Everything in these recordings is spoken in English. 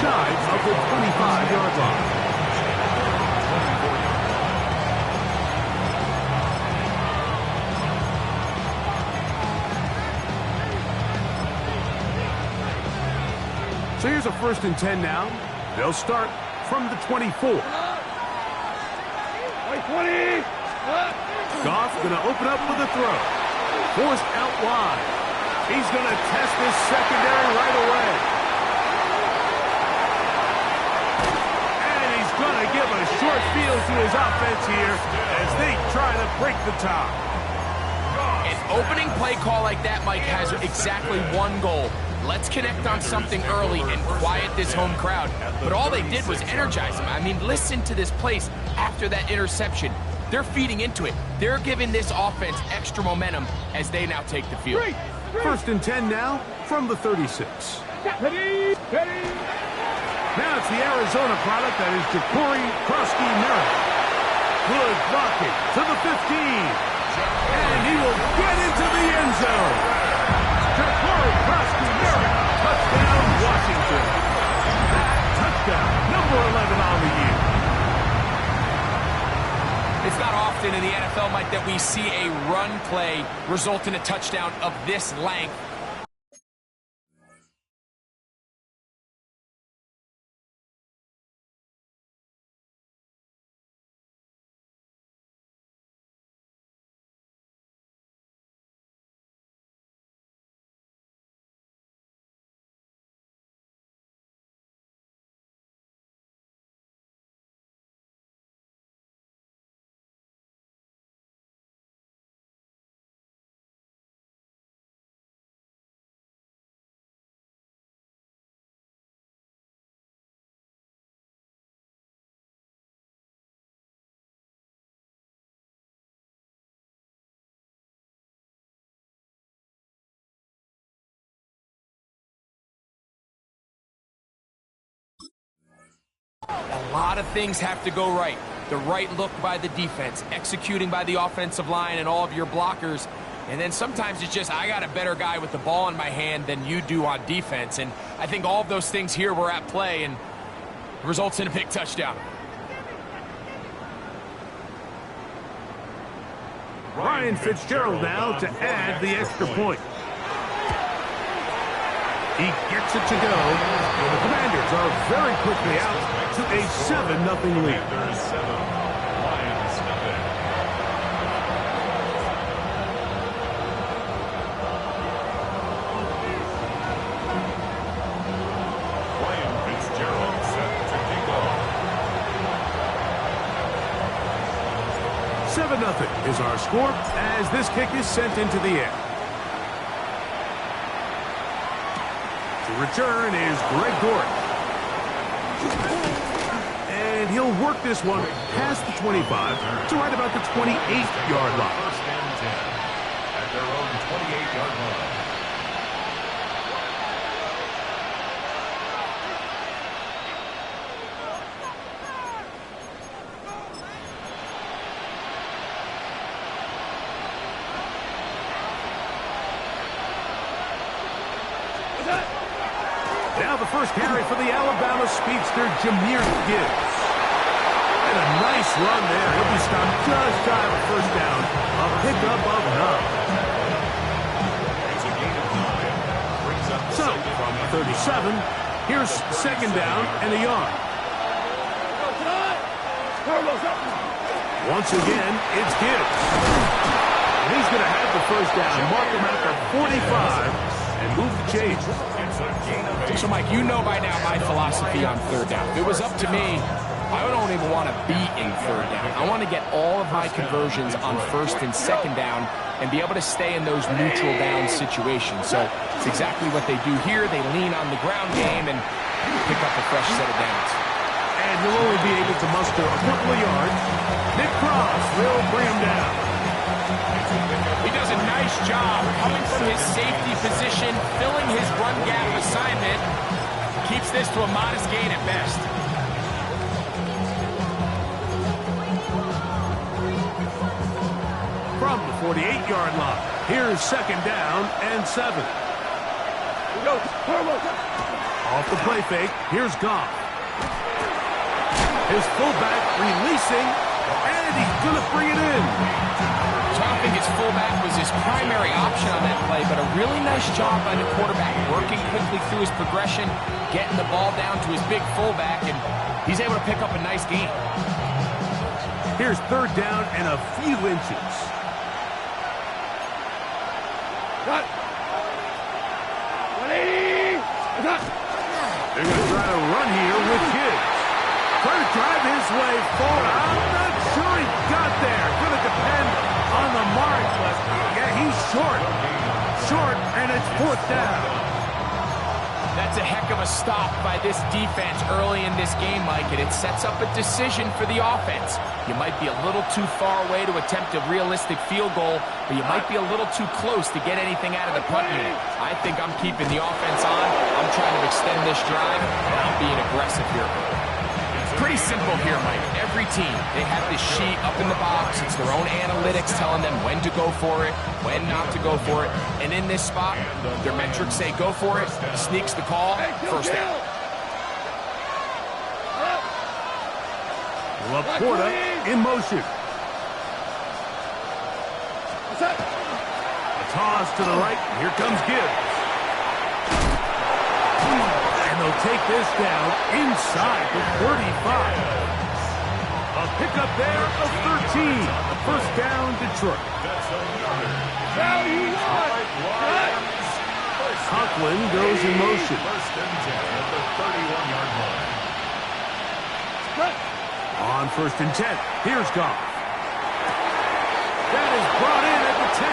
shy of the 25-yard line. So here's a 1st and 10 now. They'll start from the 24. Goff going to open up with a throw. Forced out wide. He's going to test this secondary right away. And he's going to give a short field to his offense here as they try to break the tie. An opening play call like that, Mike, has exactly one goal. Let's connect on something early and quiet this home crowd. But all they did was energize them. I mean, listen to this place after that interception. They're feeding into it. They're giving this offense extra momentum as they now take the field. 1st and 10 now from the 36. Now it's the Arizona product that is Ja'Cory Krosky-Merritt. Good blocking to the 15. And he will get into the end zone. Ja'Cory Krosky-Merritt, touchdown, Washington. Touchdown, number 11 on the year. It's not often in the NFL, Mike, that we see a run play result in a touchdown of this length. A lot of things have to go right. The right look by the defense, executing by the offensive line and all of your blockers. And then sometimes it's just, I got a better guy with the ball in my hand than you do on defense. And I think all of those things here were at play and results in a big touchdown. Ryan Fitzgerald now to add the extra point. He gets it to go. The Commanders are very quickly out to a 7-0 lead. Nothing is our score as this kick is sent into the air. To return is Greg Dortch. And he'll work this one past the 25 to right about the 28-yard line. First and 10 at their own 28-yard line. Now the first carry for the Alabama speedster, Jahmyr Gibbs. And a nice run there. He'll be stopped just shy of a first down. A pickup of 9. So, from 37, here's second down and a yard. Once again, it's Gibbs. And he's going to have the first down. Mark him at the 45 and move the chains. So, Mike, you know by now my philosophy on third down. If it was up to me, I don't even want to be in third down. I want to get all of my conversions on first and second down and be able to stay in those neutral down situations. So it's exactly what they do here. They lean on the ground game and pick up a fresh set of downs. And he'll only be able to muster a couple of yards. Nick Cross will bring him down. He does a nice job coming from his safety position, filling his run gap assignment. Keeps this to a modest gain at best. From the 48-yard line, here's second down and 7. Off the play fake, here's Goff. His fullback releasing, and he's going to bring it in. So I don't think his fullback was his primary option on that play, but a really nice job by the quarterback, working quickly through his progression, getting the ball down to his big fullback, and he's able to pick up a nice gain. Here's third down and a few inches. Cut. They're going to try to run here with Gibbs. Trying to drive his way forward. I'm not sure he got there. Going to depend on the mark, but yeah, he's short. Short, and it's fourth down. That's a heck of a stop by this defense early in this game, Mike, and it sets up a decision for the offense. You might be a little too far away to attempt a realistic field goal, but you might be a little too close to get anything out of the punt unit. I think I'm keeping the offense on. I'm trying to extend this drive, and I'm being aggressive here. Pretty simple here, Mike. Every team, they have this sheet up in the box. It's their own analytics telling them when to go for it, when not to go for it. And in this spot, their metrics say go for it, sneaks the call, first down. Laporta in motion. A toss to the right. Here comes Gibbs. And they'll take this down inside the 35. A pickup there of 13. First down, Detroit. Conklin goes in motion. First and 10 at the 31-yard line. On first and 10, here's Goff. That is brought in at the 10.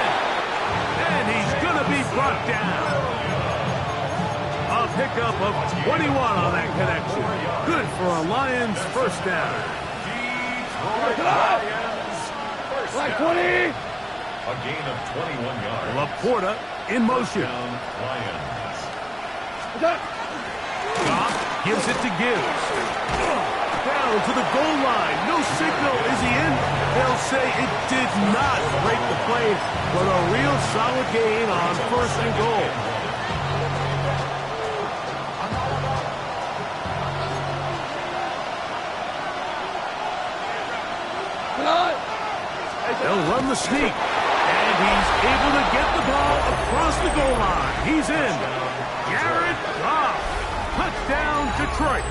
And he's going to be brought down. A pickup of 21 on that connection. Good for a Lions first down. Detroit Lions first down. A gain of 21 yards. Laporta in motion. Lions. Goff gives it to Gibbs. Down to the goal line. No signal. Is he in? They'll say it did not break the play, but a real solid gain on first and goal. They'll run the sneak, and he's able to get the ball across the goal line. He's in. Jared Goff. Touchdown, Detroit.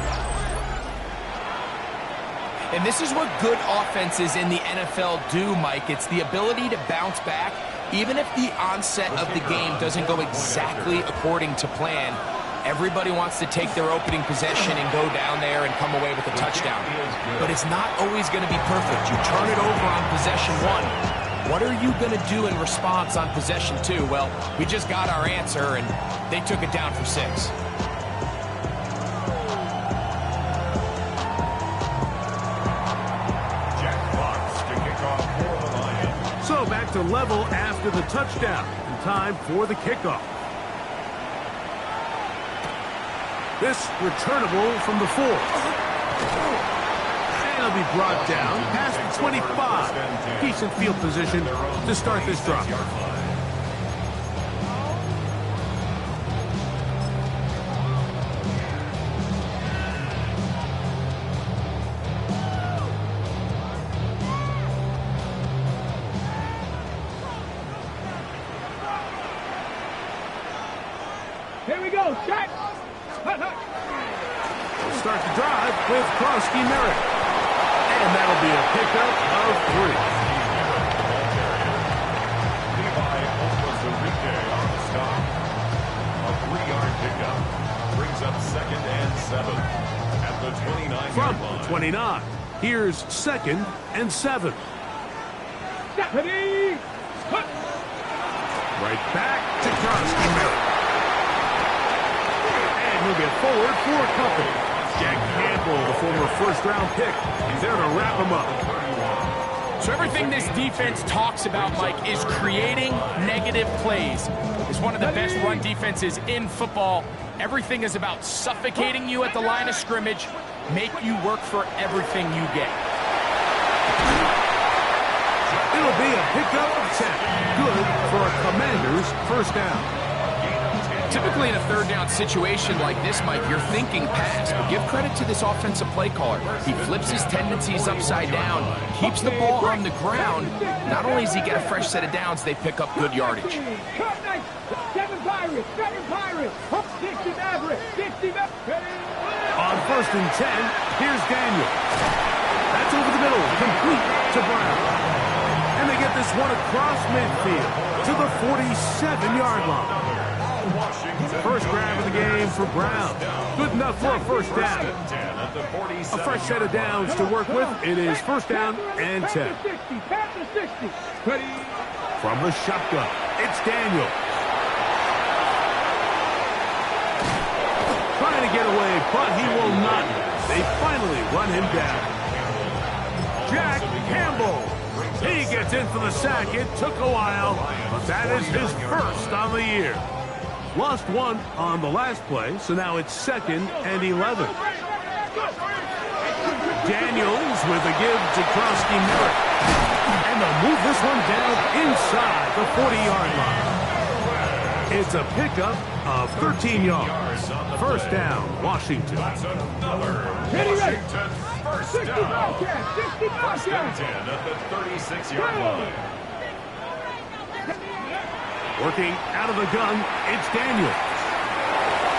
And this is what good offenses in the NFL do, Mike. It's the ability to bounce back, even if the onset of the game doesn't go exactly according to plan. Everybody wants to take their opening possession and go down there and come away with a touchdown. But it's not always going to be perfect. You turn it over on possession one. What are you going to do in response on possession two? Well, we just got our answer, and they took it down for 6. So back to level after the touchdown. And time for the kickoff. This returnable from the 4. And it'll be brought down past the 25. Decent field position to start this drive. Here we go, check. We'll start the drive with Krosky Merritt. And that'll be a pickup of 3. Levi Okwazurike on the stop. A 3-yard pickup brings up 2nd and 7 at the 29-yard From line. the 29, here's 2nd and 7. Deputy. Right back to Krosky Merritt. He'll get forward for company. Jack Campbell, the former first-round pick, is there to wrap him up. So everything this defense talks about, Mike, is creating negative plays. It's one of the best run defenses in football. Everything is about suffocating you at the line of scrimmage, make you work for everything you get. It'll be a pickup of 10. Good for a Commander's first down. Typically in a third down situation like this, Mike, you're thinking pass, but give credit to this offensive play caller. He flips his tendencies upside down, keeps the ball on the ground. Not only does he get a fresh set of downs, they pick up good yardage. 7 Pirates, 60 Mavericks, 60 Mavericks. On 1st and 10, here's Daniel. That's over the middle, complete to Brown. And they get this one across midfield to the 47-yard line. First grab of the game for Brown. Good enough for a first down. A fresh set of downs to work with. It is first down and 10. From the shotgun, it's Daniel. Trying to get away, but he will not. They finally run him down. Jack Campbell. He gets in for the sack. It took a while, but that is his first on the year. Lost one on the last play, so now it's 2nd and 11. Daniels with a give to Krosky Merritt. And they'll move this one down inside the 40-yard line. It's a pickup of 13 yards. First down, Washington. Ready. 60 Bobcats, 60 Bobcats. At the 36-yard line. Working out of the gun, it's Daniel.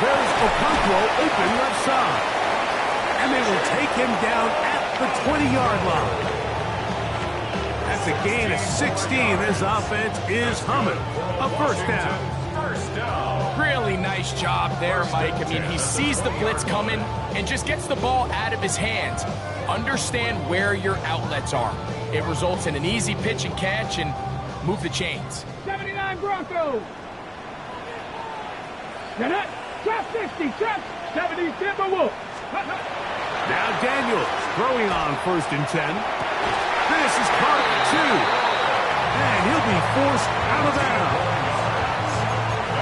There's Okonkwo open left side. And they will take him down at the 20-yard line. That's a gain of 16. This offense is humming. A first down. Really nice job there, Mike. I mean, he sees the blitz coming and just gets the ball out of his hands. Understand where your outlets are. It results in an easy pitch and catch and move the chains. 79 Broncos. Trap 60, trap 70 Timberwolves. Now Daniels throwing on 1st and 10. This is part 2. And he'll be forced out of bounds.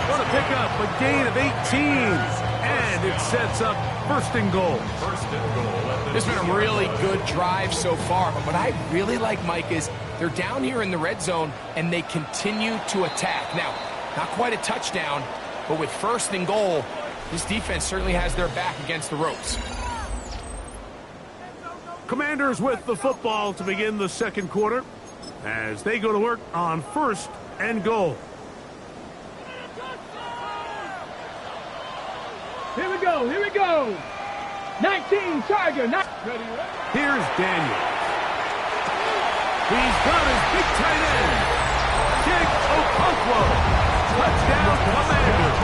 What a pickup, a gain of 18. And it sets up 1st and goal. This has been a really good drive so far, but what I really like, Mike, is they're down here in the red zone and they continue to attack. Now, not quite a touchdown, but with 1st and goal, this defense certainly has their back against the ropes. Commanders with the football to begin the 2nd quarter as they go to work on 1st and goal. Here we go. 19 Tiger. Here's Daniel. He's got his big tight end. Jake Okonkwo. Touchdown, Commanders.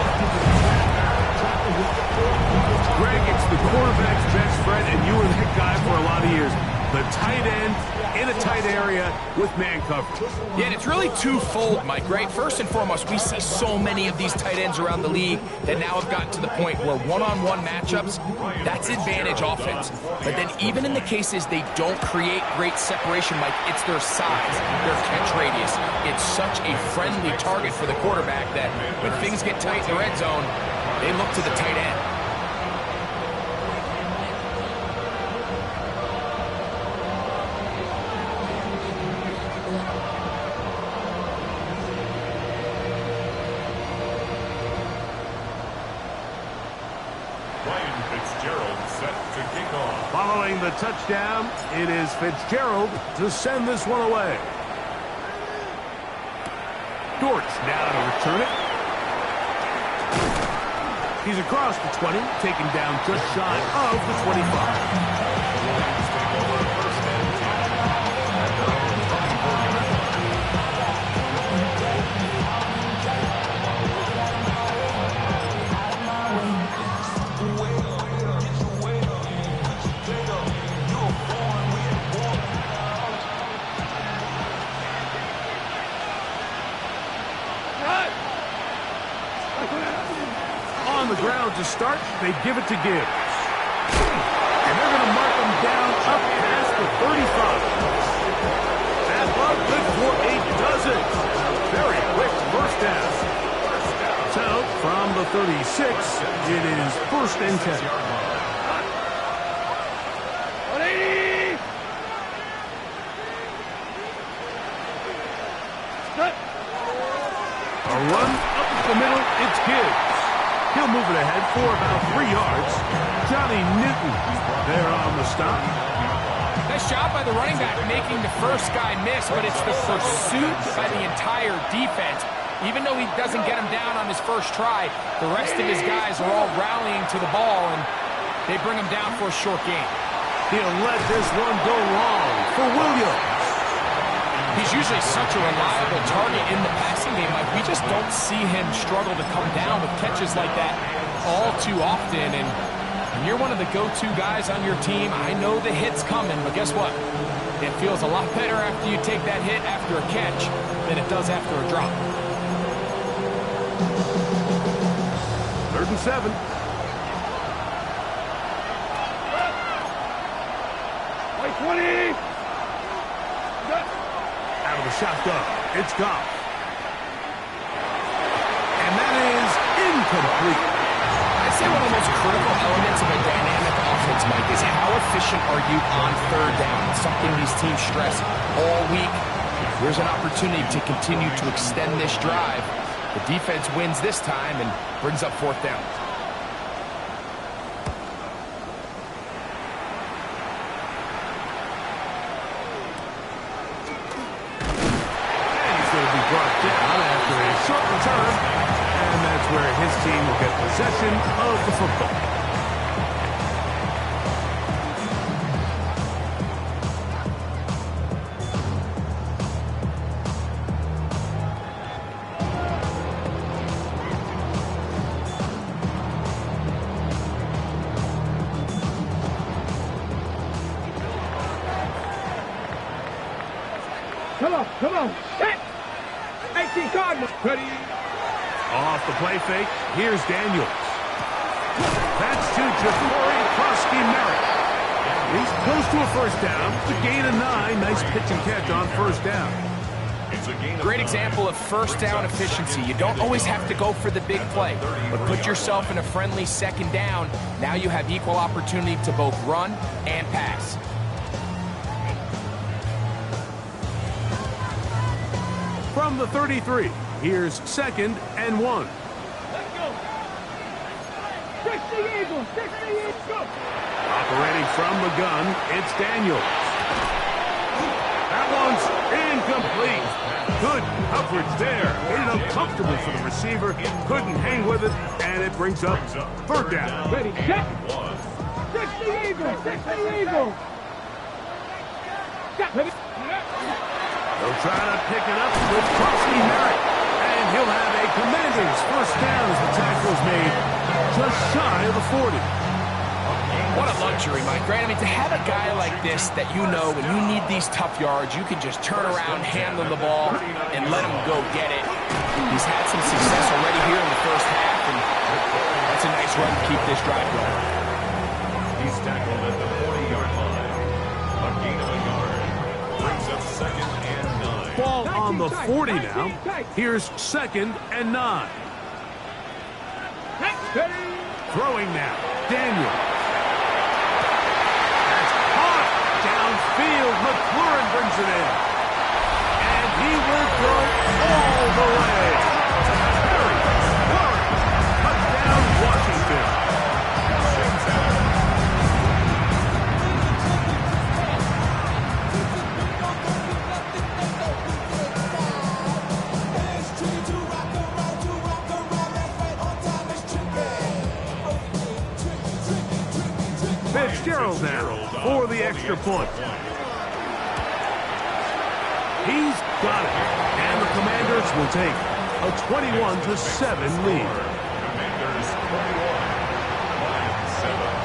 Greg, it's the quarterback's best friend, and you were that guy for a lot of years. The tight end in a tight area with man coverage. Yeah, and it's really twofold, Mike, right? First and foremost, we see so many of these tight ends around the league that now have gotten to the point where one-on-one matchups, that's advantage offense. But then even in the cases they don't create great separation, Mike, it's their size, their catch radius. It's such a friendly target for the quarterback that when things get tight in the red zone, they look to the tight end. Following the touchdown, it is Fitzgerald to send this one away. Dortch now to return it. He's across the 20, taken down just shy of the 25. On the ground to start, they give it to Gibbs. And they're going to mark him down up past the 35. That ball good for a dozen. Very quick first down. So, from the 36, it is 1st and 10. A run up the middle, it's Gibbs. for about 3 yards. Johnny Newton there on the stop. Nice job by the running back making the first guy miss, but it's the pursuit by the entire defense. Even though he doesn't get him down on his first try, the rest of his guys are all rallying to the ball, and they bring him down for a short gain. He'll let this one go long for Williams. He's usually such a reliable target in the passing game. Like, we just don't see him struggle to come down with catches like that all too often. And when you're one of the go-to guys on your team, I know the hit's coming, but guess what? It feels a lot better after you take that hit after a catch than it does after a drop. 3rd and 7. Wait, 20. Out of the shotgun, it's Goff. And that is incomplete. I'd say one of the most critical elements of a dynamic offense, Mike, is how efficient are you on 3rd down? It's something these teams stress all week. Here's an opportunity to continue to extend this drive. The defense wins this time and brings up 4th down. Brought down after a short return, and that's where his team will get possession of the football. Come on. Set. 18 Cardinals. Ready. Off the play fake, here's Daniels. That's to Merritt. He's close to a 1st down. It's a gain of 9. Nice pitch and catch on 1st down. Great example of 1st down efficiency. You don't always have to go for the big play, but put yourself in a friendly 2nd down. Now you have equal opportunity to both run and pass. From the 33, here's 2nd and 1. Let's go. 60 Eagles. 60 Eagles. Operating from the gun, it's Daniels. That one's incomplete. Good coverage there. Made it uncomfortable for the receiver. Couldn't hang with it, and it brings up 3rd down. Ready. Set. 60 Eagles. 60 Eagles. Ready. They'll try to pick it up with Merritt. And he'll have a Commanders 1st down as the tackle is made just shy of the 40. What a luxury, Mike, right? I mean, to have a guy like this that you know when you need these tough yards, you can just turn around, handle the ball, and let him go get it. He's had some success already here in the 1st half, and that's a nice run to keep this drive going. He's tackled at the 40-yard line. A gain of a yard. Brings up 2nd and 9. Ball on the 40 now. Here's 2nd and 9. Throwing now. Daniel. That's caught downfield. McLaurin brings it in. And he will go all the way. Terry McLaurin. Touchdown, Washington. Fitzgerald now for the extra point. He's got it. And the Commanders will take a 21-7 lead. Commanders 21, Lions 7.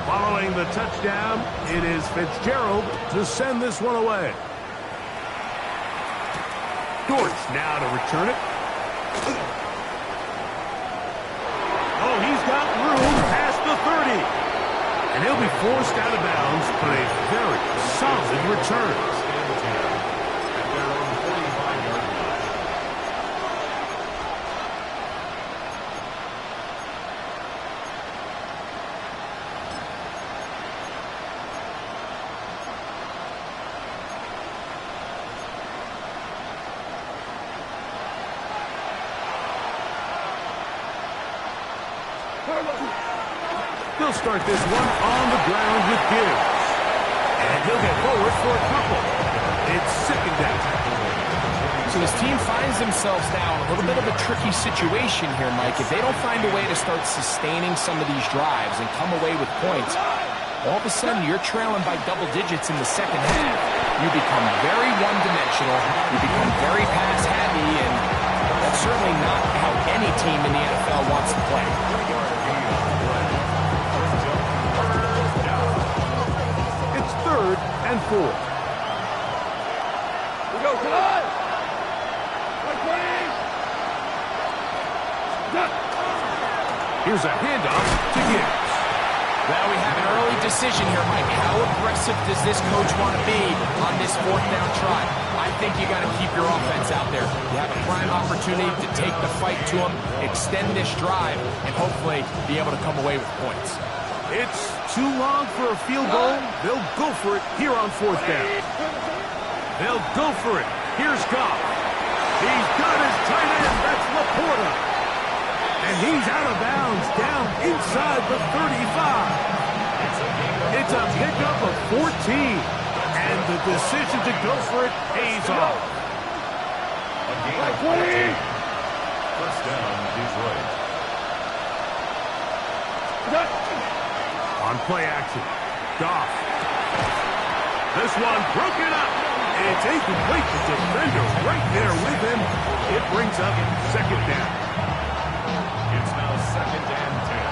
Following the touchdown, it is Fitzgerald to send this one away. Dortch now to return it. Oh, he's got room past the 30. And he'll be forced out of bounds, but a very solid return. They'll start this one on the ground with Gibbs. And he'll get forward for a couple. It's second down. So this team finds themselves now in a little bit of a tricky situation here, Mike. If they don't find a way to start sustaining some of these drives and come away with points, all of a sudden you're trailing by double digits in the second half. You become very one-dimensional. You become very pass-happy, and that's certainly not how any team in the NFL wants to play. It's 3rd and 4. We go, come on! Here's a handoff to Gibbs. Now we have an early decision here, Mike. How aggressive does this coach want to be on this 4th down try? I think you got to keep your offense out there. You have a prime opportunity to take the fight to them, extend this drive, and hopefully be able to come away with points. It's too long for a field goal. They'll go for it here on 4th down. They'll go for it. Here's Goff. He's got his tight end. That's Laporta. And he's out of bounds down inside the 35. It's a pickup of 14. And the decision to go for it pays off. First down, Detroit. On play action, Goff. This one broken up. It's incomplete. The defender right there with him. It brings up second down. It's now 2nd and 10.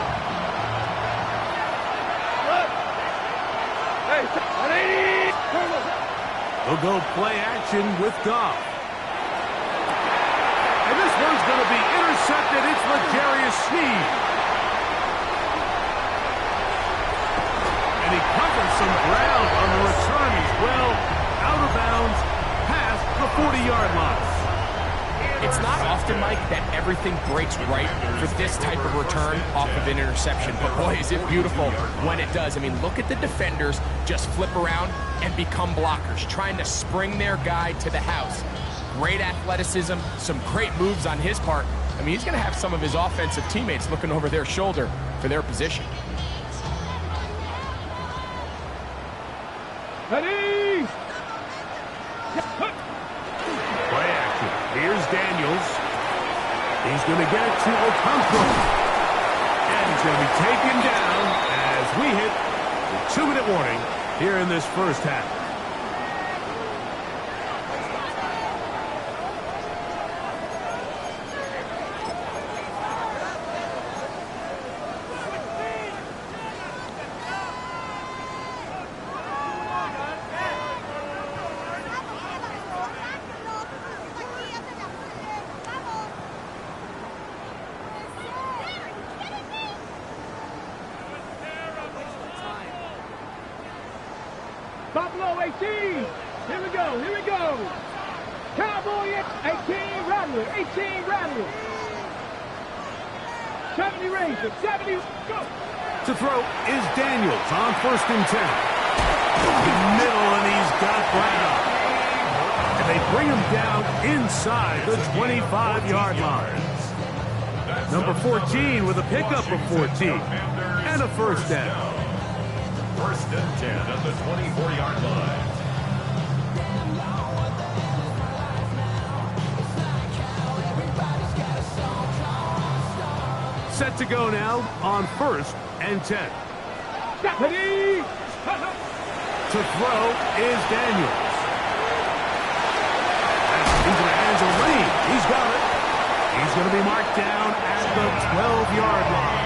They'll go play action with Goff. And this one's going to be intercepted. It's L'Jarius Sneed. And he covers some ground on the return as well. Out of bounds, past the 40-yard line. It's not often, Mike, that everything breaks right for this type of return off of an interception. But boy, is it beautiful when it does. I mean, look at the defenders just flip around and become blockers, trying to spring their guy to the house. Great athleticism, some great moves on his part. I mean, he's going to have some of his offensive teammates looking over their shoulder for their position. Ready? Play action. Here's Daniels. He's going to get it to Okonkwo. And he's going to be taken down as we hit the 2-minute warning here in this first half. Buffalo 18. Here we go. Here we go. Cowboy 18 Rattler. 18 Rattler. 70 Ranger. 70. Go. To throw is Daniels on 1st and 10. Middle, and he's got Brown. And they bring him down inside the 25-yard line. Number 14 with a pickup of 14 and a first down. 1st and 10 at the 24-yard line. Set to go now on 1st and 10. Ready? To throw is Daniels. That's into the hands of Lee. He's got it. He's going to be marked down at the 12-yard line.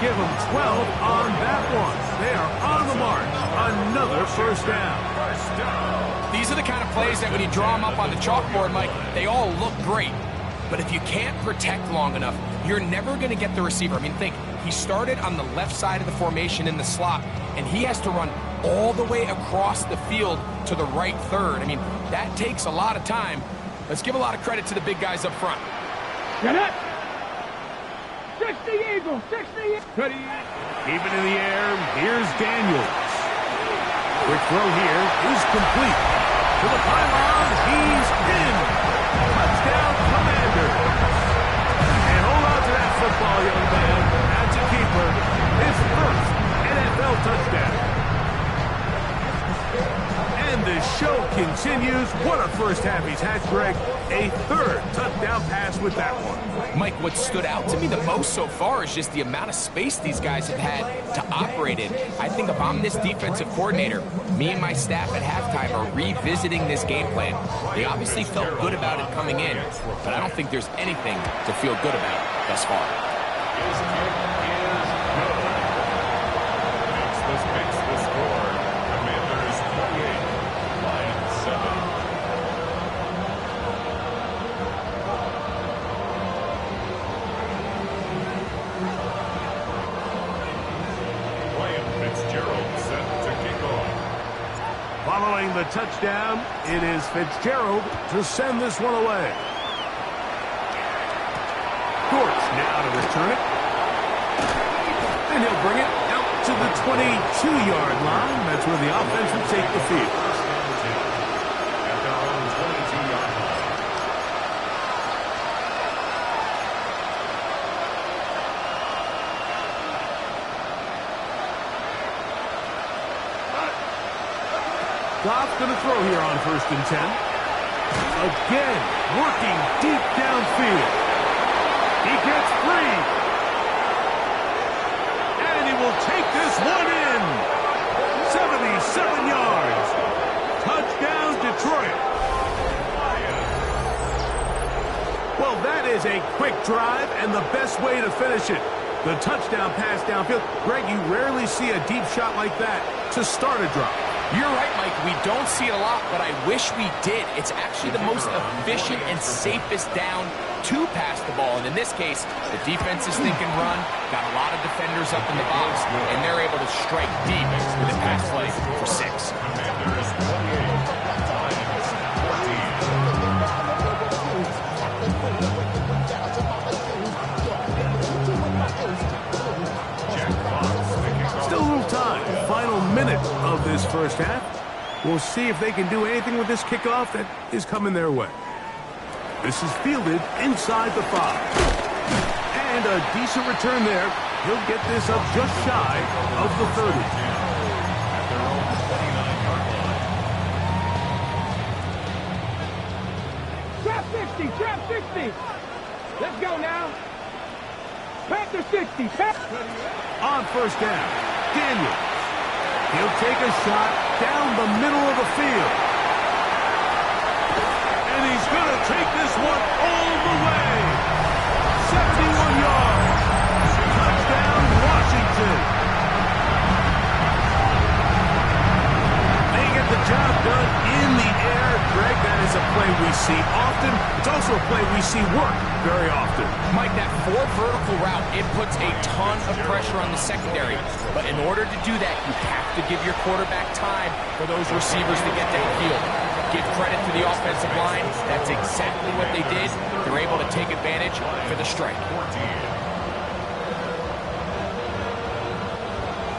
Give him 12 on that one. They are on the march. Another first down. These are the kind of plays that when you draw them up on the chalkboard, Mike, they all look great. But if you can't protect long enough, you're never going to get the receiver. I mean, think, he started on the left side of the formation in the slot, and he has to run all the way across the field to the right third. I mean, that takes a lot of time. Let's give a lot of credit to the big guys up front. Get it. 60 Eagles. 60. Ready? Keep it in the air. Here's Daniels. Quick throw here is complete. To the pylon. He's in. Touchdown, Commanders. And hold on to that football, young man. continues. What a first half he's had, Greg. A third touchdown pass with that one. Mike, what stood out to me the most so far is just the amount of space these guys have had to operate in. I think if I'm this defensive coordinator, me and my staff at halftime are revisiting this game plan. They obviously felt good about it coming in, but I don't think there's anything to feel good about thus far. Makes the score. Commanders 28, Lions 7. Fitzgerald set to kick off. Following the touchdown, it is Fitzgerald to send this one away. Dortch now to return it. And he'll bring it out to the 22-yard line. That's where the offense will take the field. At their own 22-yard line. Goff's going to throw here on 1st and 10. Again, working deep downfield. He gets free. And he will take this one in. 77 yards. Touchdown, Detroit. Well, that is a quick drive and the best way to finish it. The touchdown pass downfield. Greg, you rarely see a deep shot like that to start a drive. You're right, Mike. We don't see it a lot, but I wish we did. It's actually the most efficient and safest down to pass the ball. And in this case, the defense is thinking run, got a lot of defenders up in the box, and they're able to strike deep with a pass play for 6. Commanders 28, Lions 14. Jack Fox picking up. Still a little time. Final minute of this first half. We'll see if they can do anything with this kickoff that is coming their way. This is fielded inside the 5. And a decent return there. He'll get this up just shy of the 30. At their own 29-yard line. Trap 60, trap 60. Let's go now. Panther 60. On 1st down, Daniels. He'll take a shot down the middle of the field. And he's going to take this one all the way. 71 yards. Touchdown, Washington. They get the job done in the air. Greg, that is a play we see often. It's also a play we see work very often. Mike, that 4 vertical route, it puts a ton of pressure on the secondary. But in order to do that, you have to give your quarterback time for those receivers to get downfield. Give credit to the offensive line. That's exactly what they did. They're able to take advantage for the strike. 14.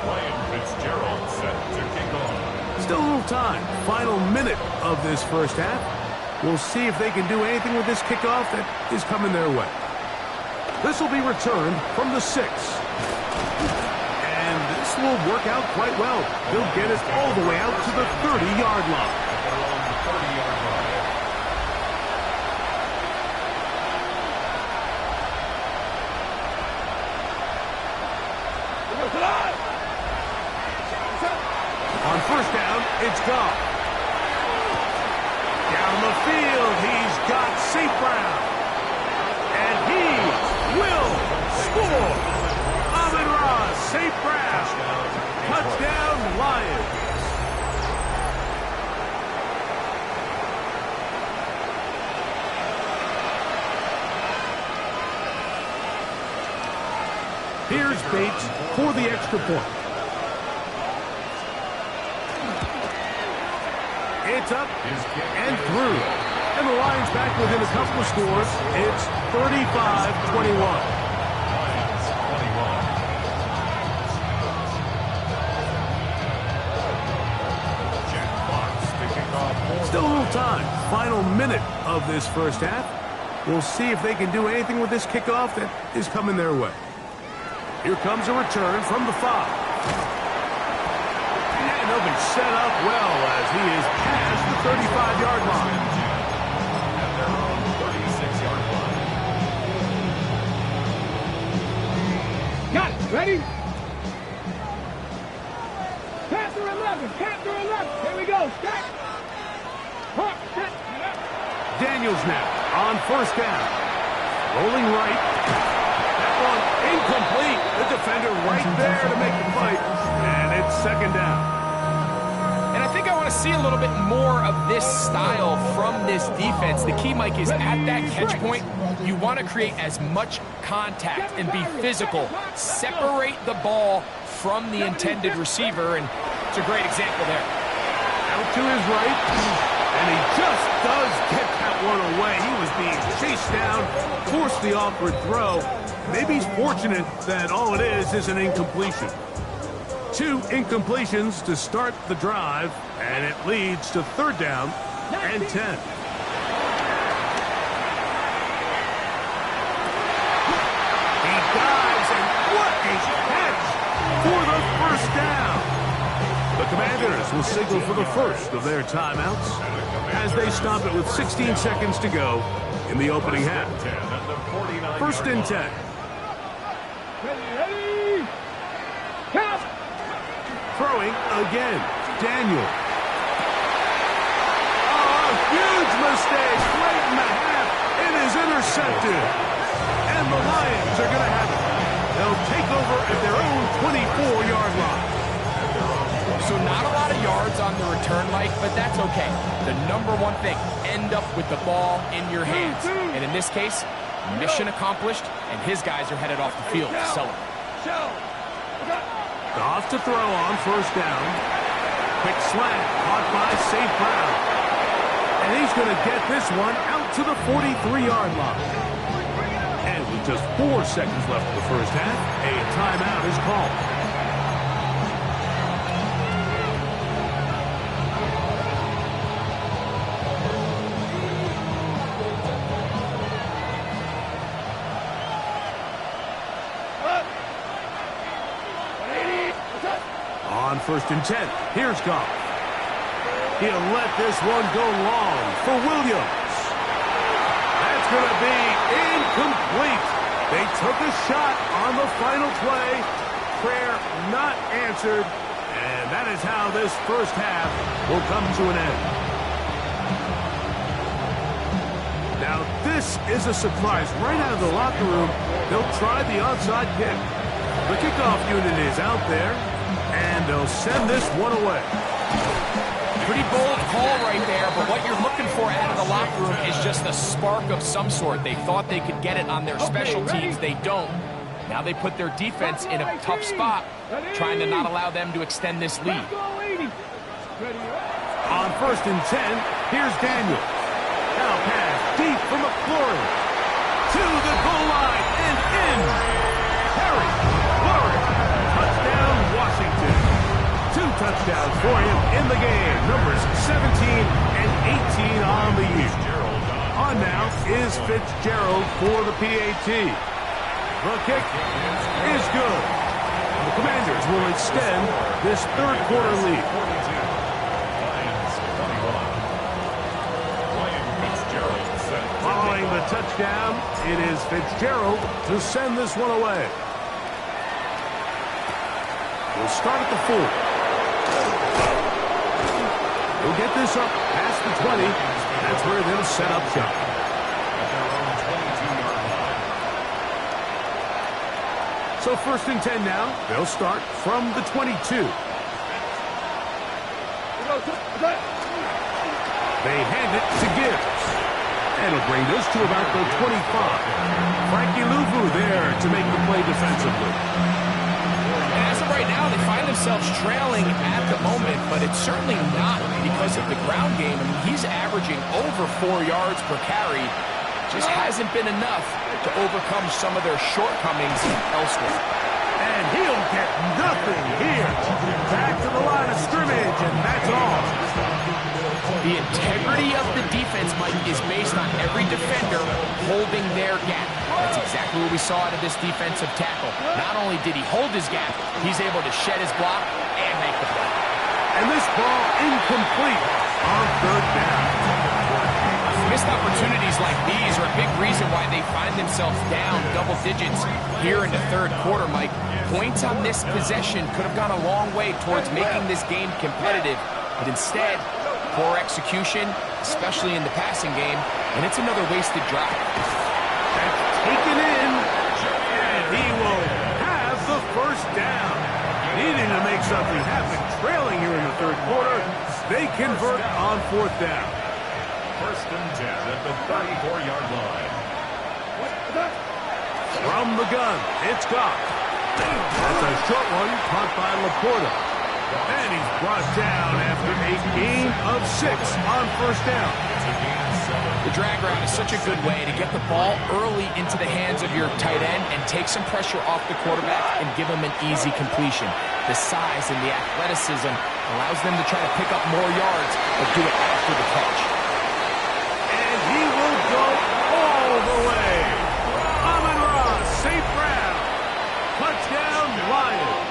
Ryan Fitzgerald set to kick off. Still a little time. Final minute of this first half. We'll see if they can do anything with this kickoff that is coming their way. This will be returned from the 6. And this will work out quite well. They'll get it all the way out to the 30-yard line. At their own 30-yard line. On 1st down, it's Goff. Down the field, he's got St. Brown. And he will score. Amon-Ra, St. Brown. Touchdown, Lions. Here's Bates for the extra point. It's up and through. And the Lions back within a couple of scores. It's 35-21. Still a little time. Final minute of this first half. We'll see if they can do anything with this kickoff that is coming their way. Here comes a return from the 5. And He'll be set up well as he is past the 35-yard line. At their own 36-yard line. Got it. Ready? Panther 11. Panther 11. Here we go. Stack. Hawk, set. Daniels now on first down. Rolling right. That one incomplete. The defender right there to make the fight. And it's second down. And I think I want to see a little bit more of this style from this defense. The key, Mike, is at that catch point, you want to create as much contact and be physical. Separate the ball from the intended receiver, and it's a great example there. Out to his right, and he just does get that one away. He was being chased down, forced the awkward throw. Maybe he's fortunate that all it is an incompletion. 2 incompletions to start the drive, and it leads to third down and 10. He dives, and what a catch for the first down. The Commanders will signal for the first of their timeouts as they stop it with 16 seconds to go in the opening half. First and 10. Ready? Count. Throwing again. Daniel. Oh, a huge mistake late in the half. It is intercepted. And the Lions are going to have it. They'll take over at their own 24-yard line. So not a lot of yards on the return, Mike, but that's okay. The number one thing, end up with the ball in your hands. And in this case, mission accomplished, and his guys are headed off the field to celebrate. Off to throw on first down. Quick slant, caught by St. Brown. And he's going to get this one out to the 43-yard line. And with just 4 seconds left in the first half, a timeout is called. On first and 10, here's Goff. He'll let this one go long for Williams. That's going to be incomplete. They took a shot on the final play. Prayer not answered. And that is how this first half will come to an end. Now, this is a surprise. Right out of the locker room, they'll try the onside kick. The kickoff unit is out there. And they'll send this one away. Pretty bold call right there, but what you're looking for out of the locker room is just a spark of some sort. They thought they could get it on their special teams. They don't. Now they put their defense in a tough spot, trying to not allow them to extend this lead. On first and 10, here's Daniel. Now pass deep for McLaurin. To the goal line and in. Harry McLaurin. Touchdown, Washington. 2 touchdowns for him in the game. Numbers 17 and 18 on the year. On now is Fitzgerald for the PAT. The kick is good. The Commanders will extend this third quarter lead. Following the touchdown, it is Fitzgerald to send this one away. We'll start at the 4. We'll get this up past the 20. That's where they'll set up shop. So first and 10 now. They'll start from the 22. They hand it to Gibbs. That'll bring us to about the 25. Frankie Luvu there to make the play defensively. And as of right now, they find themselves trailing at the moment, but it's certainly not because of the ground game. I mean, he's averaging over 4 yards per carry. Just hasn't been enough to overcome some of their shortcomings elsewhere. And he'll get nothing here. Back to the line of scrimmage, and that's all. The integrity of the defense, Mike, is based on every defender holding their gap. That's exactly what we saw out of this defensive tackle. Not only did he hold his gap, he's able to shed his block and make the play. And this ball incomplete on third down. Missed opportunities like these are a big reason why they find themselves down double digits here in the third quarter, Mike. Points on this possession could have gone a long way towards making this game competitive, but instead, poor execution, especially in the passing game, and it's another wasted drive. That's taken in, and he will have the first down. Needing to make something happen, trailing here in the third quarter, they convert on fourth down. First and 10 at the 34-yard line. From the gun, it's Goff. That's a short one, caught by Laporta. And he's brought down after a gain of 6 on first down. The drag route is such a good way to get the ball early into the hands of your tight end and take some pressure off the quarterback and give him an easy completion. The size and the athleticism allows them to try to pick up more yards, but do it after the catch. And he will go all the way. Amon-Ra, St. Brown. Touchdown, Lions.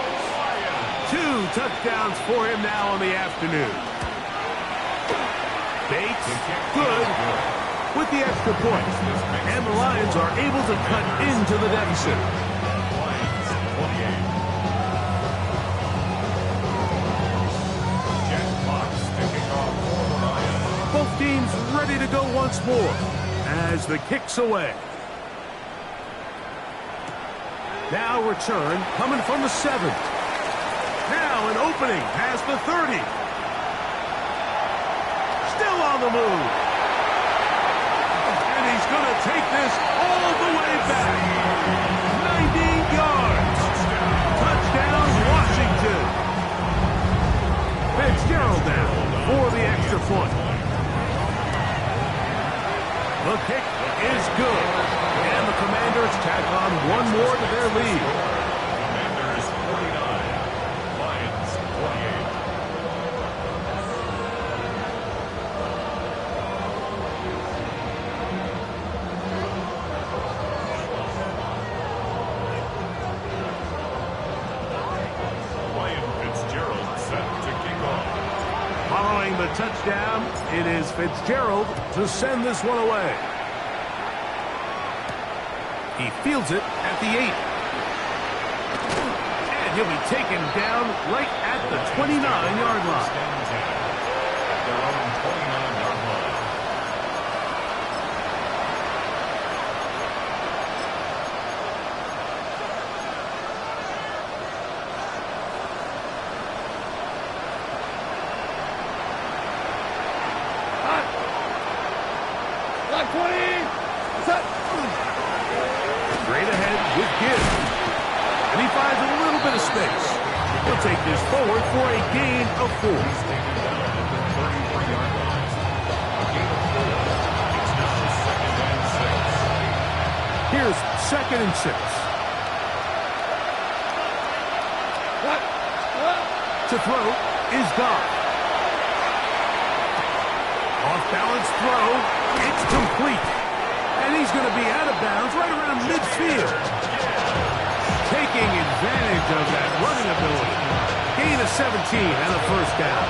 2 touchdowns for him now on the afternoon. Bates, good, with the extra point. And the Lions are able to cut into the deficit. Both teams ready to go once more as the kick's away. Now return coming from the 7th. Now an opening past the 30. Still on the move. And he's going to take this all the way back. 90 yards. Touchdown, Washington. Fitzgerald now for the extra point. The kick is good. And the Commanders tack on one more to their lead. Commanders 49, Lions 48. Ryan Fitzgerald set to kick off. Following the touchdown, it is Fitzgerald to send this one away. He fields it at the 8. And he'll be taken down right at the 29-yard line. At their own 29-yard line. Line 20. Set. Straight ahead with Gibbs. And he finds a little bit of space. He'll take this forward for a gain of 4. He's taken down at the 33-yard line. A gain of 4. It's now second and 6. Here's second and 6. To throw is Goff. Off-balance throw. It's complete. And he's going to be out of bounds right around midfield. Taking advantage of that running ability. Gain of 17 and a first down.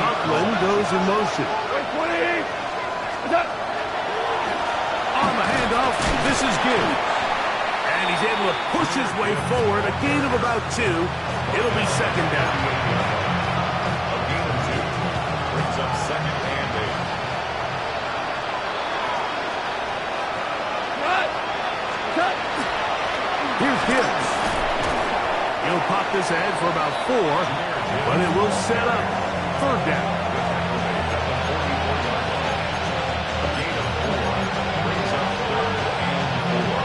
Coughlin goes in motion. On the handoff, this is Gibbs. And he's able to push his way forward. A gain of about 2. It'll be second down. A gain of 2 brings up second and 8. Here's Gibbs. He'll pop this ahead for about 4, but it will set up third down. A gain of 4 brings up third and 4.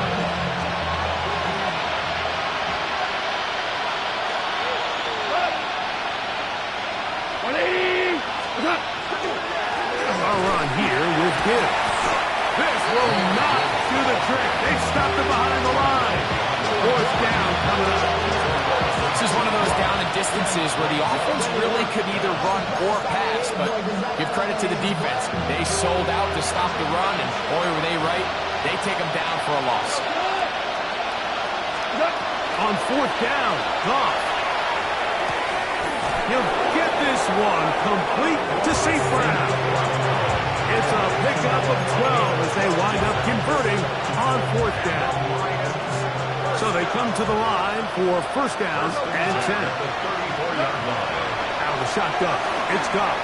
A run here with Gibbs. This will not do the trick. They stopped it behind the line. Fourth down coming up. This is one of those down and distances where the offense really could either run or pass, but give credit to the defense. They sold out to stop the run, and boy, were they right. They take them down for a loss. On fourth down, Goff. He'll get this one complete to St. Brown. It's a pickup of 12 as they wind up converting on fourth down. So they come to the line for first down and 10. Out of the shotgun, it's Goff.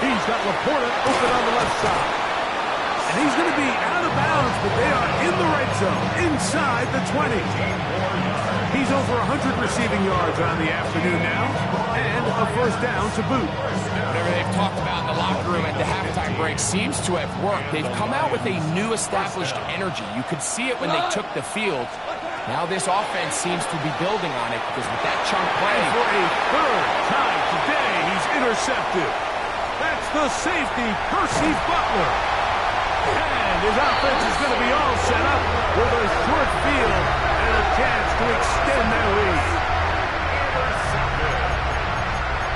He's got Laporta open on the left side. And he's going to be out of bounds, but they are in the red zone, inside the 20. He's over 100 receiving yards on the afternoon now, and a first down to boot. Whatever they've talked about in the locker room at the halftime break seems to have worked. They've come out with a new established energy. You could see it when they took the field. Now this offense seems to be building on it because with that chunk play. And for a third time today, he's intercepted. That's the safety, Percy Butler. And his offense is going to be all set up with a short field and a chance to extend their lead.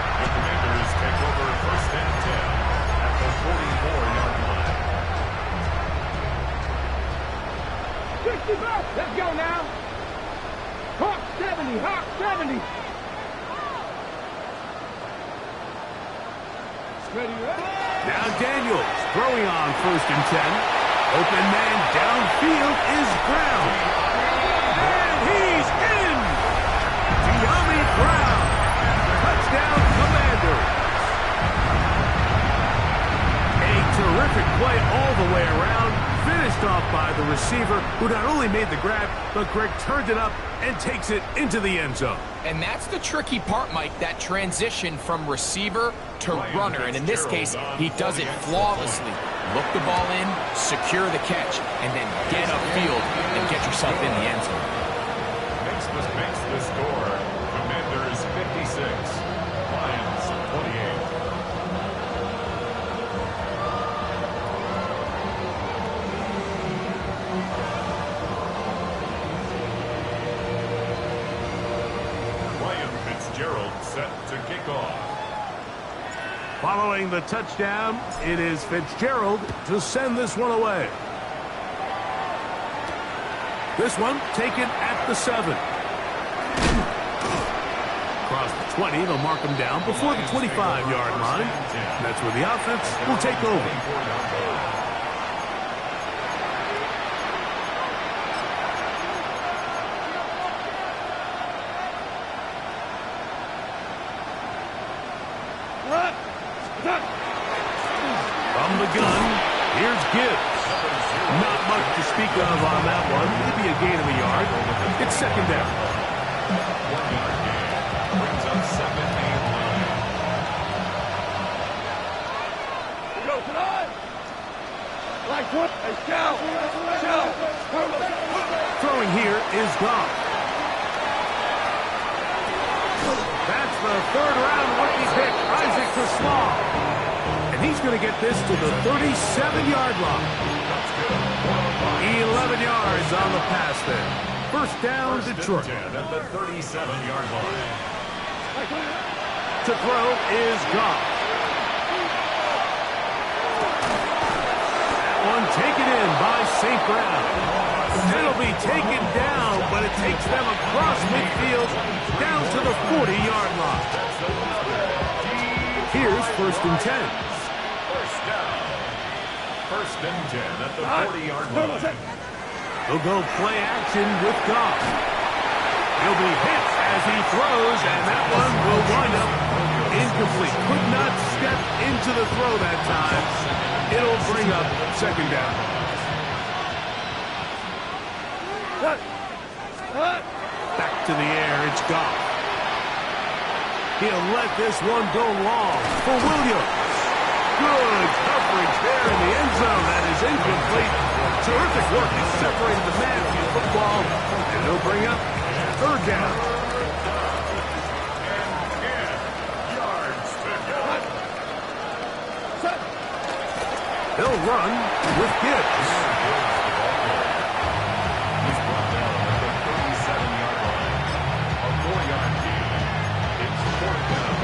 The Commanders take over first and 10 at the 44-yard line. 65. Let's go now. Hawk 70. Hawk 70. Ready, ready. Now Daniels throwing on first and 10. Open man downfield is Brown. And he's in! De'Ami Brown. Touchdown Commanders. A terrific play all the way around. Finished off by the receiver, who not only made the grab, but Greg turned it up and takes it into the end zone. And that's the tricky part, Mike, that transition from receiver to runner. And in this case, he does it flawlessly. Look the ball in, secure the catch, and then get upfield and get yourself in the end zone. Makes the score. Commanders 56. Lions 28. Fitzgerald set to kick off. Following the touchdown, it is Fitzgerald to send this one away. This one taken at the 7. Across the 20, they'll mark him down before the 25-yard line. That's where the offense will take over. From the gun, here's Gibbs. Not much to speak of on that one. Maybe a gain of a yard. It's second down. 1-yard gain. Brings up second and 9. Go tonight. Like what? Hey, shout. Throwing here is Goff. That's the third-round rookie pick, Isaac Toslaw. And he's going to get this to the 37-yard line. 11 yards on the pass there. First down, Detroit. 10 at the 37-yard line. To throw is Goff. That one taken in by St. Brown. It'll be taken down, but it takes them across midfield down to the 40-yard line. Here's first and 10. First down. First and 10 at the 40-yard line. They'll go play action with Goff. He'll be hit as he throws, and that one will wind up incomplete. Could not step into the throw that time. It'll bring up second down. Back to the air, it's Goff. He'll let this one go long for Williams. Good coverage there in the end zone. That is incomplete. Terrific work in separating the man from the football. And he'll bring up third down. Yards to go. They'll run with Gibbs. He's brought down at the 37-yard line. A 4-yard gain. It's fourth down.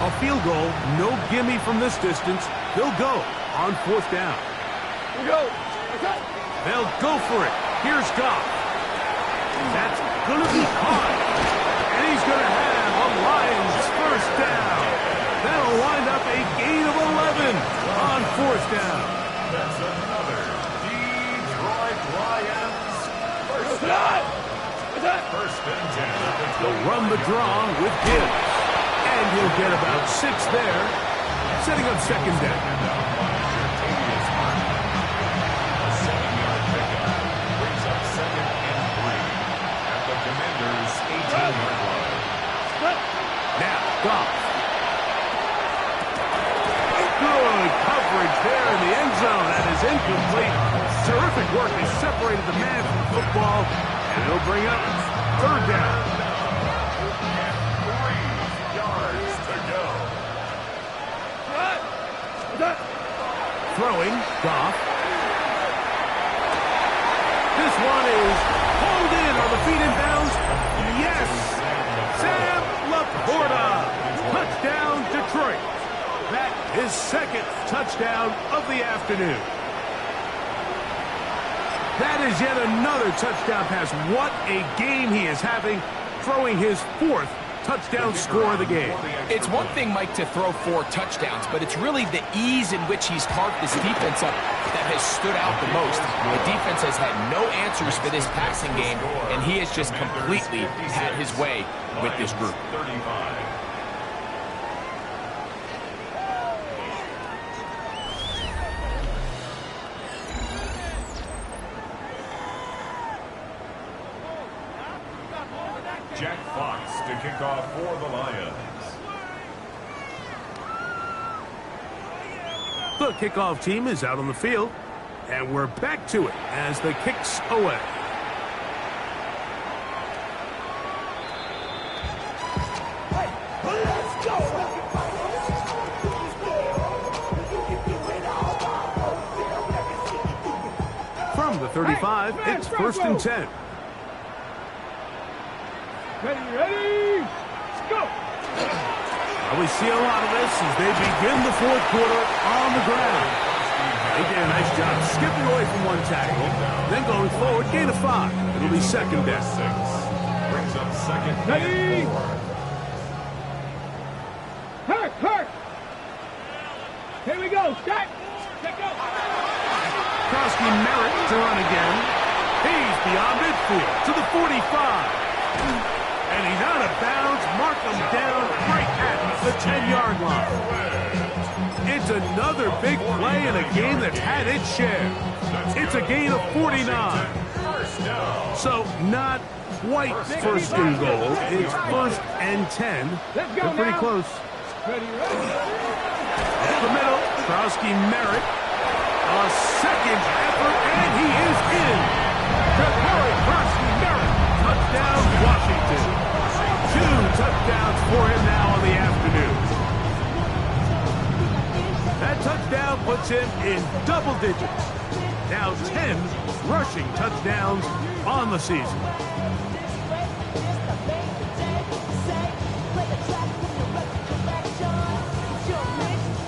A field goal, no gimme from this distance. They'll go on fourth down. Here we go. They'll go for it. Here's Goff. That's going to be caught. And he's going to have a Lions first down. That'll wind up a gain of 11 on fourth down. That's another Detroit Lions first down. First and 10. They'll run the draw with Gibbs. And he'll get about 6 there, setting up second down. A 7-yard pickup brings up second and 3 at the Commanders' 18-yard line. Now, Goff. Good coverage there in the end zone. That is incomplete. Terrific work. He separated the man from the football, and it'll bring up third down. 3 yards to go. Throwing, Goff. This one is pulled in. Are the feet in bounds? Yes! Sam Laporta. Touchdown, Detroit. That is second touchdown of the afternoon. That is yet another touchdown pass. What a game he is having, throwing his 4th touchdown score of the game. It's one thing, Mike, to throw 4 touchdowns, but it's really the ease in which he's carved this defense up that has stood out the most. The defense has had no answers for this passing game, and he has just completely had his way with this group. 35. Jack Fox to kick off for the Lions. The kickoff team is out on the field, and we're back to it as the kick's away. From the 35, it's first and 10. Ready, let's go! We see a lot of this as they begin the fourth quarter on the ground. They did a nice job skipping away from one tackle, then going forward, gain of 5. It'll be second down. 6 brings up second Ready? and 4. Hurt! Here we go, start! Check go! Krosky Merritt to run again. He's beyond midfield to the 45. And he's out of bounds. Mark him down right at the 10-yard line. It's another big play in a game that's had its share. It's a gain of 49. So not quite first and goal. It's first and 10. They're pretty close. Ready? Up the middle, Krosky Merritt. A second effort, and he is in. Krosky Merritt. Touchdown, Washington. 2 touchdowns for him now on the afternoon. That touchdown puts him in double digits. Now 10 rushing touchdowns on the season.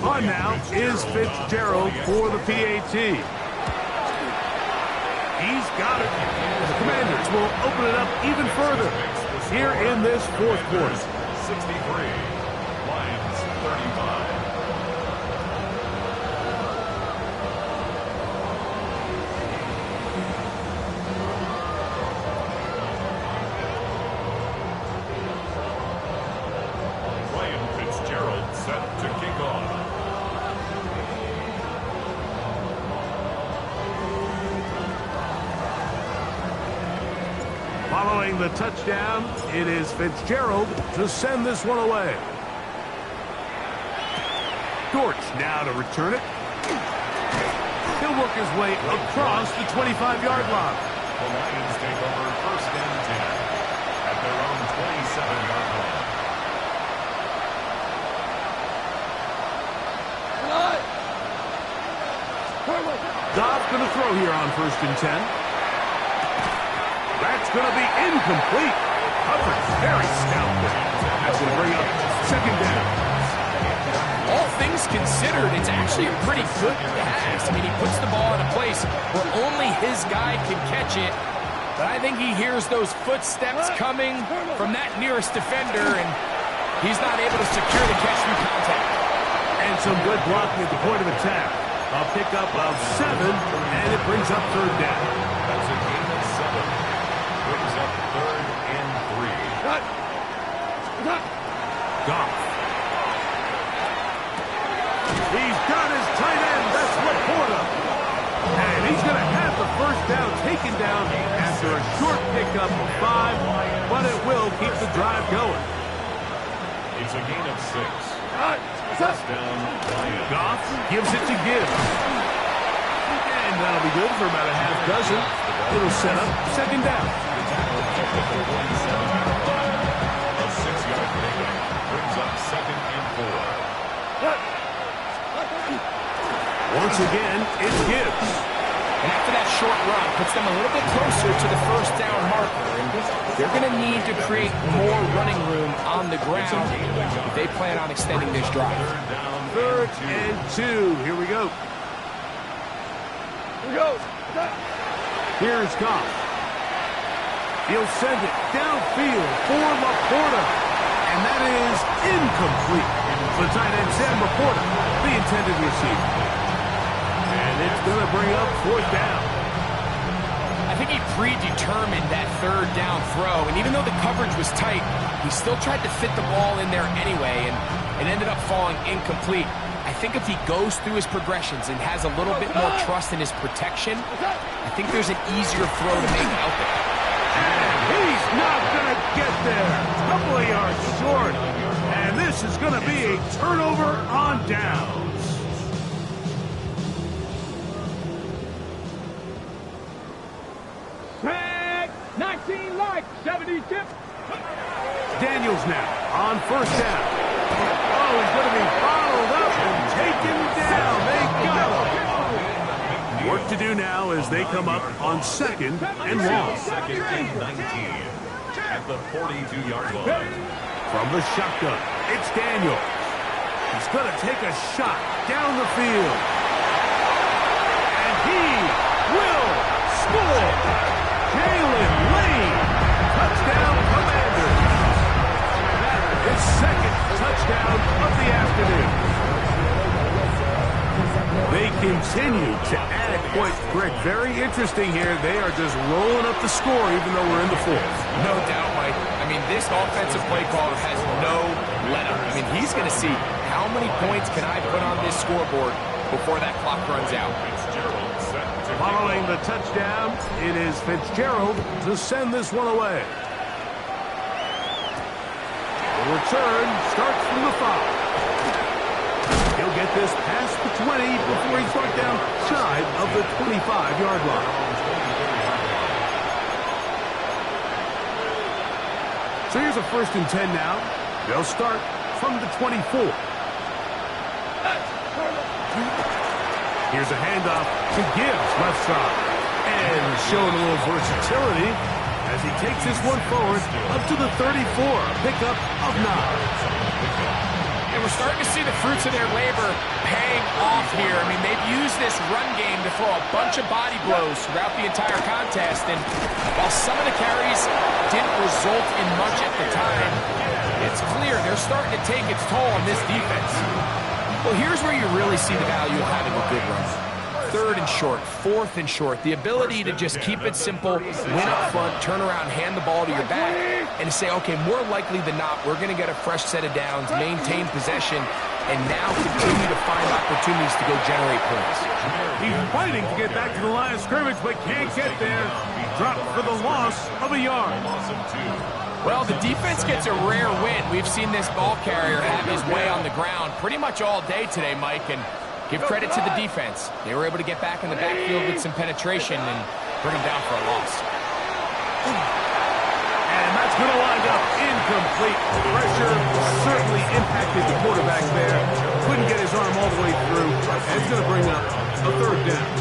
On now is Fitzgerald for the PAT. He's got it. The Commanders will open it up even further here in this fourth quarter. 63, Lions 35. Ryan Fitzgerald set to kick off. Following the touchdown, it is Fitzgerald to send this one away. Dortch now to return it. He'll work his way across the 25-yard line. The Lions take over first and 10 at their own 27-yard line. Goff's going to throw here on first and 10. That's going to be incomplete. Coverage very stout there. That's going to bring up second down. All things considered, it's actually a pretty good pass. I mean, he puts the ball in a place where only his guy can catch it. But I think he hears those footsteps coming from that nearest defender, and he's not able to secure the catch through contact. And some good blocking at the point of attack. A pickup of 7, and it brings up third down. That's a gain of 7. Brings up 3rd and 3. Goff. He's got his tight end. That's Laporta. And he's going to have the first down taken down after a short pickup of 5, but it will keep the drive going. It's a gain of 6. First down, Lions. Goff gives it to Gibbs. And that'll be good for about a half dozen. It'll set up second down. A 6-yard pickup brings up 2nd and 4. Once again, it's Gibbs. And after that short run, puts them a little bit closer to the first down marker. And they're going to need to create more running room on the ground if they plan on extending this drive. 3rd and 2. Here we go. Here's Goff. He'll send it downfield for Laporta. And that is incomplete. The tight end, Sam Laporta, the intended receiver. And it's going to bring up 4th down. I think he predetermined that 3rd down throw, and even though the coverage was tight, he still tried to fit the ball in there anyway, and it ended up falling incomplete. I think if he goes through his progressions and has a little bit more trust in his protection, I think there's an easier throw to make out there. And he's not going to get there. A couple of yards short. And this is going to be a turnover on downs. Tag 19 like 76. Daniels now on first down. Oh, he's going to be followed up and taken down. They got him. Work to do now as they come up on 2nd and long. 2nd and 19 at the 42-yard line. From the shotgun, it's Daniel. He's going to take a shot down the field. And he will score. Jalen Lane, touchdown Commanders. His 2nd touchdown of the afternoon. They continue to add points. Greg, very interesting here. They are just rolling up the score even though we're in the 4th. No doubt, Mike. I mean, this offensive play caller has no let-up. I mean, he's going to see how many points can I put on this scoreboard before that clock runs out. Following the touchdown, it is Fitzgerald to send this one away. The return starts from the 5. He'll get this past the 20 before he's brought down shy of the 25-yard line. So here's a 1st and 10 now. They'll start from the 24. Here's a handoff to Gibbs, left side. And showing a little versatility as he takes this one forward up to the 34. Pickup of 9. And we're starting to see the fruits of their labor paying off here. I mean, they've used this run game to throw a bunch of body blows throughout the entire contest. And while some of the carries didn't result in much at the time, it's clear they're starting to take its toll on this defense. Well, here's where you really see the value of having a good run. 3rd and short, 4th and short. The ability to just keep it simple, win up front, turn around, hand the ball to your back, and to say, okay, more likely than not, we're going to get a fresh set of downs, maintain possession, and now continue to find opportunities to go generate points. He's fighting to get back to the line of scrimmage, but can't get there. Dropped for the loss of a yard. Well, the defense gets a rare win. We've seen this ball carrier have his way on the ground pretty much all day today, Mike, and give credit to the defense. They were able to get back in the backfield with some penetration and bring him down for a loss. And that's going to wind up incomplete. Pressure certainly impacted the quarterback there. Couldn't get his arm all the way through. And it's going to bring up a 3rd down.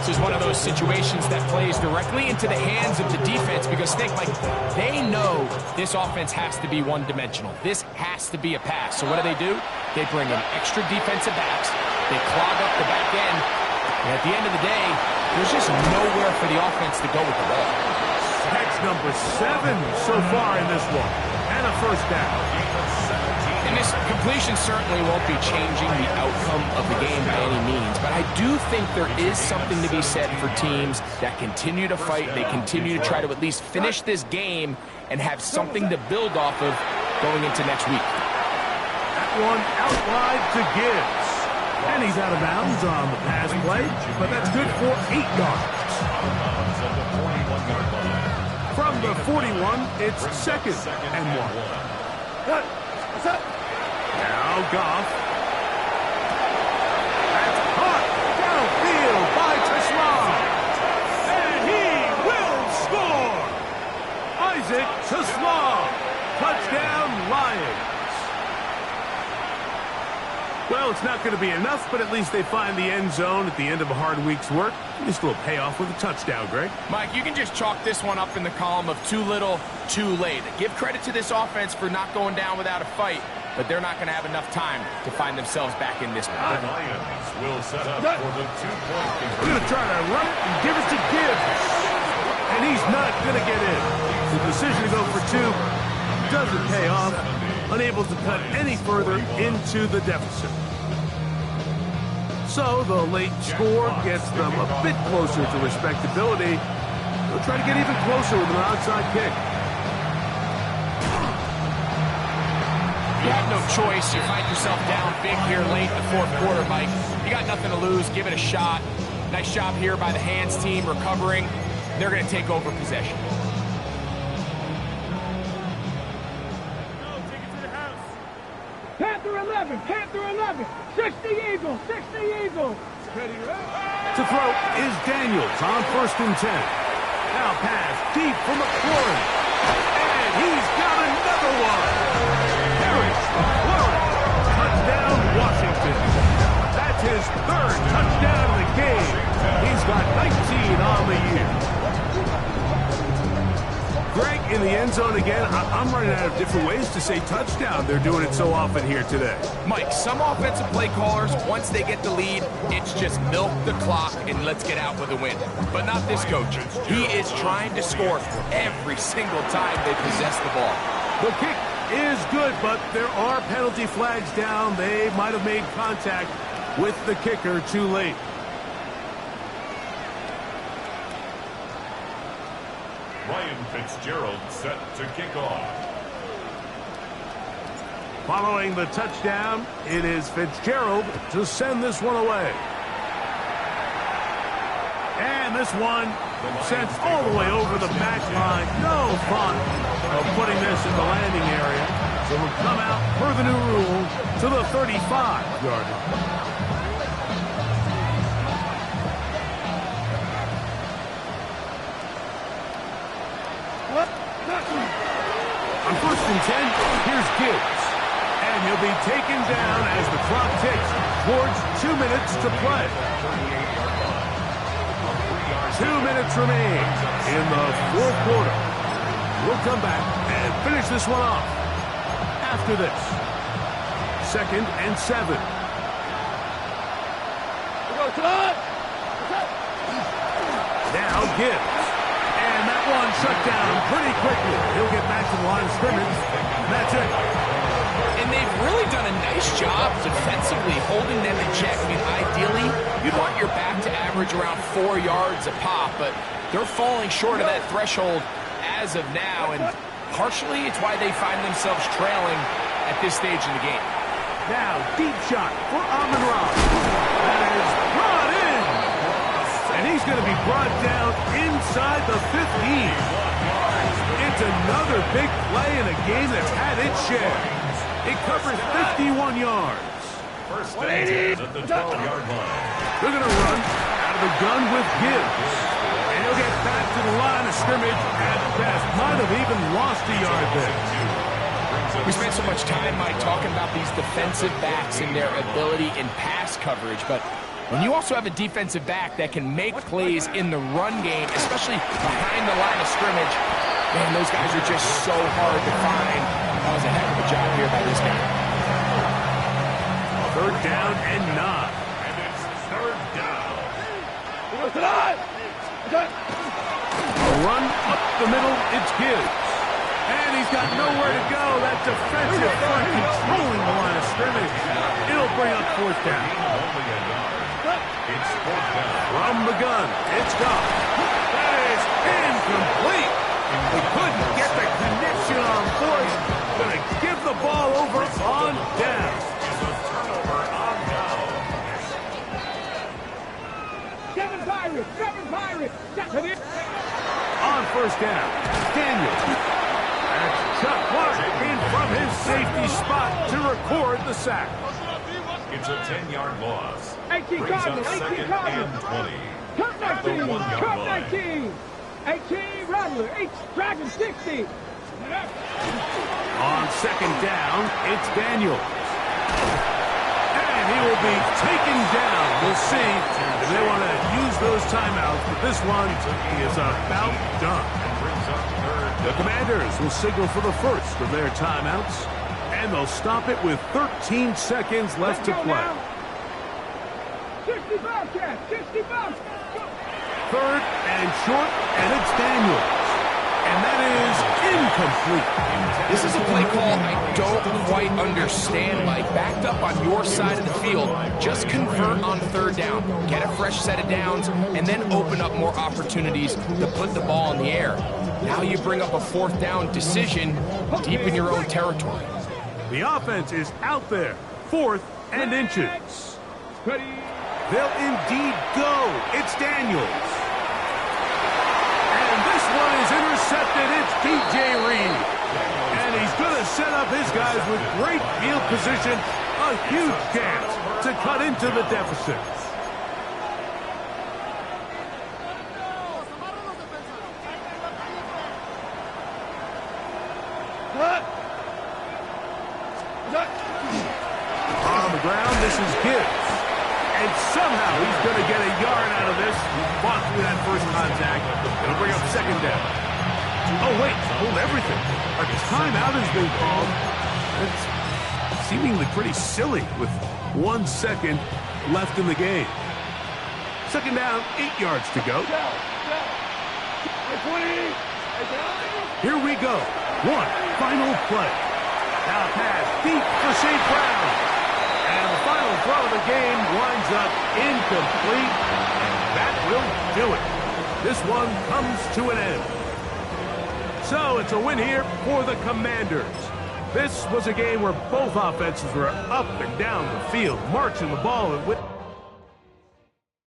this is one of those situations that plays directly into the hands of the defense because think, like, they know this offense has to be one-dimensional. This has to be a pass. So what do? They bring in extra defensive backs. They clog up the back end. And at the end of the day, there's just nowhere for the offense to go with the ball. That's number 7 so far in this one. And a first down. And this completion certainly won't be changing the outcome of the game by any means, but I do think there is something to be said for teams that continue to fight. They continue to try to at least finish this game and have something to build off of going into next week. That one out wide to Gibbs. And he's out of bounds on the pass play, but that's good for 8 yards. From the 41, it's 2nd and 1. Now Goff. That's caught downfield by Teslam. And he will score. Isaac Teslam. Touchdown Lions. Well, it's not going to be enough, but at least they find the end zone at the end of a hard week's work. Just a little payoff with a touchdown, Greg. Mike, you can just chalk this one up in the column of too little, too late. Give credit to this offense for not going down without a fight, but they're not going to have enough time to find themselves back in this one. The Lions will set up for the 2-point conversion. Going to try to run it and give it to Gibbs. And he's not going to get in. The decision to go for 2 doesn't pay off. Unable to cut any further into the deficit. So the late score gets them a bit closer to respectability. They'll try to get even closer with an outside kick. You have no choice. You find yourself down big here late in the 4th quarter, Mike. You got nothing to lose. Give it a shot. Nice job here by the hands team recovering. They're going to take over possession. Panther 11, Panther 11, 60 Eagles, 60 Eagles. To throw is Daniels on 1st and 10. Now pass deep for McLaurin. And he's got another one. Harris McLaurin. Touchdown Washington. That's his 3rd touchdown of the game. He's got 19 on the year. Greg, in the end zone again, I'm running out of different ways to say touchdown. They're doing it so often here today. Mike, some offensive play callers, once they get the lead, it's just milk the clock and let's get out with a win. But not this coach. He is trying to score every single time they possess the ball. The kick is good, but there are penalty flags down. They might have made contact with the kicker too late. Ryan Fitzgerald set to kick off. Following the touchdown, it is Fitzgerald to send this one away. And this one sent all the way over the back line. No fun of putting this in the landing area. So it will come out per the new rule to the 35-yard line. On 1st and 10, here's Gibbs. And he'll be taken down as the clock ticks towards 2 minutes to play. 2 minutes remain in the 4th quarter. We'll come back and finish this one off after this. 2nd and 7. Now Gibbs. And that one shut down pretty quickly. He'll get back to the line of scrimmage. And that's it. And they've really done a nice job defensively holding them in check. I mean, ideally, you'd want your back to average around 4 yards a pop, but they're falling short of that threshold as of now, and partially it's why they find themselves trailing at this stage in the game. Now, deep shot for Amon-Ra. That is brought in. And he's going to be brought down inside the 15. It's another big play in a game that's had its share. It covers 51 yards. First and 10 at the 12-yard line. They're going to run out of the gun with Gibbs. And he'll get back to the line of scrimmage at best. Might have even lost a yard there. We spent so much time, Mike, talking about these defensive backs and their ability in pass coverage, but When you also have a defensive back that can make plays in the run game, especially behind the line of scrimmage, man, those guys are just so hard to find. That was a heck of a job here by this guy. Third down and 9. And it's third down. A run up the middle, it's Gibbs. And he's got nowhere to go. That defensive front controlling the line of scrimmage. It'll bring up fourth down. Only a yard. It's fourth down. From the gun, it's gone. That is incomplete. They couldn't get the connection on fourth. Gonna give the ball over on down. Is a turnover on down. Seven Pirates. On first down, Daniel. That's Chuck Clark in from his safety spot to record the sack. It's a 10-yard loss. 18 Brings up Cardinals, 18 second Cardinals. and 20. Cut At the 19, 1-yard cut line. 19. 18 Rattler, 8 Dragon 60. On second down, it's Daniel. And he will be taken down. We'll see if they want to use those timeouts, but this one is about done. Brings up third The Commanders will signal for the first of their timeouts, and they'll stop it with 13 seconds left to play. 60 Bobcat, 60 Bobcat. Third and short, and it's Daniels. And that is incomplete. This is a play call I don't quite understand, Mike. Backed up on your side of the field, just convert on third down, get a fresh set of downs, and then open up more opportunities to put the ball in the air. Now you bring up a fourth down decision deep in your own territory. The offense is out there, 4th and inches. They'll indeed go. It's Daniels. And this one is intercepted. It's DJ Reed. And he's going to set up his guys with great field position. A huge chance to cut into the deficit. On the ground, this is Gibbs. And somehow he's going to get a yard out of this. Fought through that first contact. It'll bring up second down. Oh, wait. Hold everything. A timeout has been called. It's seemingly pretty silly with 1 second left in the game. Second down, 8 yards to go. Here we go. One final play. Now pass deep for St. Brown. And the final throw of the game winds up incomplete. And that will do it. This one comes to an end. So it's a win here for the Commanders. This was a game where both offenses were up and down the field, marching the ball and with